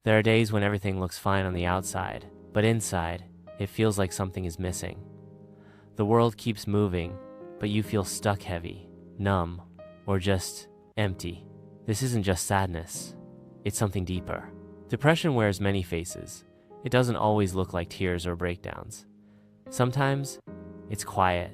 There are days when everything looks fine on the outside, but inside, it feels like something is missing. The world keeps moving, but you feel stuck heavy, numb, or just empty. This isn't just sadness, it's something deeper. Depression wears many faces. It doesn't always look like tears or breakdowns. Sometimes, it's quiet.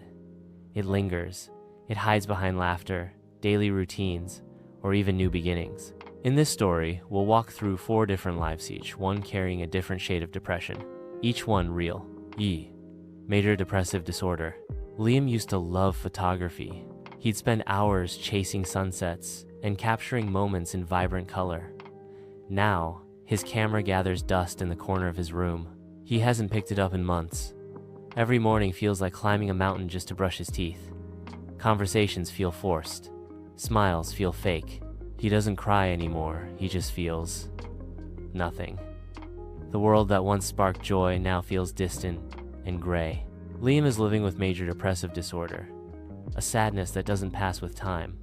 It lingers. It hides behind laughter, daily routines, or even new beginnings. In this story, we'll walk through 4 different lives, each one carrying a different shade of depression. Each one real. Major depressive disorder. Liam used to love photography. He'd spend hours chasing sunsets and capturing moments in vibrant color. Now, his camera gathers dust in the corner of his room. He hasn't picked it up in months. Every morning feels like climbing a mountain just to brush his teeth. Conversations feel forced. Smiles feel fake. He doesn't cry anymore, he just feels nothing. The world that once sparked joy now feels distant and gray. Liam is living with major depressive disorder, a sadness that doesn't pass with time,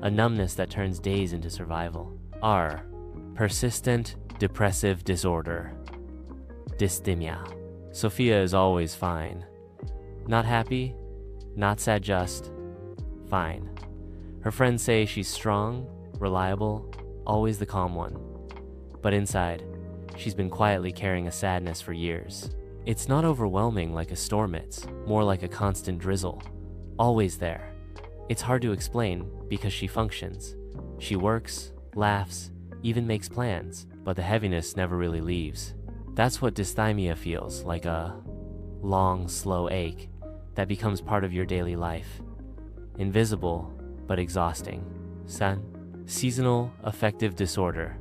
a numbness that turns days into survival. Persistent depressive disorder. Dysthymia. Sophia is always fine. Not happy, not sad, just fine. Her friends say she's strong, reliable, always the calm one. But inside, she's been quietly carrying a sadness for years. It's not overwhelming like a storm, it's more like a constant drizzle, always there. It's hard to explain because she functions. She works, laughs, even makes plans, but the heaviness never really leaves. That's what dysthymia feels like, a long, slow ache that becomes part of your daily life. Invisible, but exhausting. Seasonal affective disorder.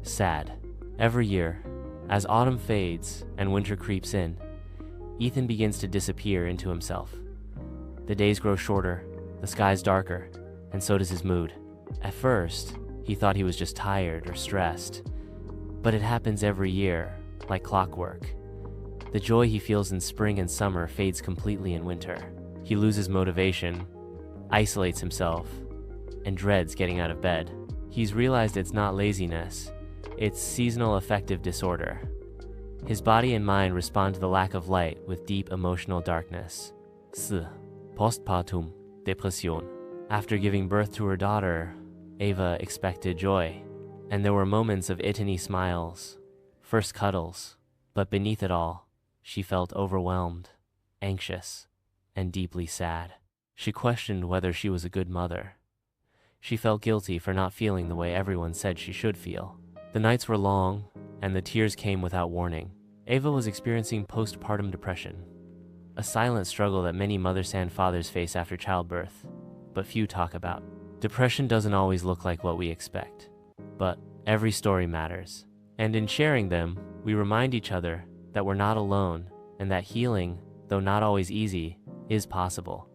SAD. Every year, as autumn fades and winter creeps in, Ethan begins to disappear into himself. The days grow shorter, the sky's darker, and so does his mood. At first, he thought he was just tired or stressed, but it happens every year, like clockwork. The joy he feels in spring and summer fades completely in winter. He loses motivation, isolates himself, and dreads getting out of bed. He's realized it's not laziness, it's seasonal affective disorder. His body and mind respond to the lack of light with deep emotional darkness. Postpartum Depression. After giving birth to her daughter, Ava expected joy, and there were moments of itiny smiles, first cuddles, but beneath it all, she felt overwhelmed, anxious, and deeply sad. She questioned whether she was a good mother. She felt guilty for not feeling the way everyone said she should feel. The nights were long, and the tears came without warning. Ava was experiencing postpartum depression, a silent struggle that many mothers and fathers face after childbirth, but few talk about. Depression doesn't always look like what we expect, but every story matters. And in sharing them, we remind each other that we're not alone and that healing, though not always easy, is possible.